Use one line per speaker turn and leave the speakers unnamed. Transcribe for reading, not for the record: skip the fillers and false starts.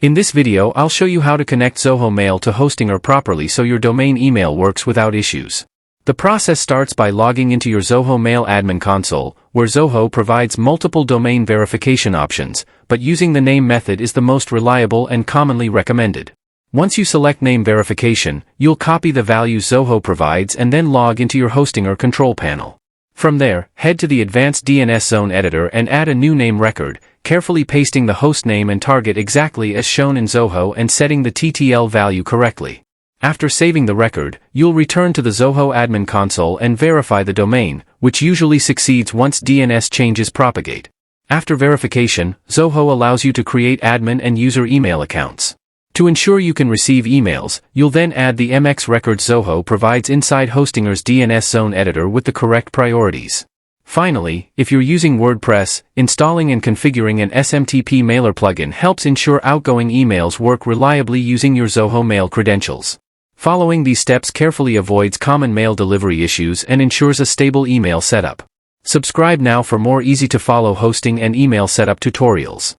In this video I'll show you how to connect Zoho Mail to Hostinger properly so your domain email works without issues. The process starts by logging into your Zoho Mail admin console, where Zoho provides multiple domain verification options, but using the name method is the most reliable and commonly recommended. Once you select name verification, you'll copy the values Zoho provides and then log into your Hostinger control panel. From there, head to the Advanced DNS Zone editor and add a new name record, carefully pasting the host name and target exactly as shown in Zoho and setting the TTL value correctly. After saving the record, you'll return to the Zoho admin console and verify the domain, which usually succeeds once DNS changes propagate. After verification, Zoho allows you to create admin and user email accounts. To ensure you can receive emails, you'll then add the MX records Zoho provides inside Hostinger's DNS Zone editor with the correct priorities. Finally, if you're using WordPress, installing and configuring an SMTP mailer plugin helps ensure outgoing emails work reliably using your Zoho Mail credentials. Following these steps carefully avoids common mail delivery issues and ensures a stable email setup. Subscribe now for more easy-to-follow hosting and email setup tutorials.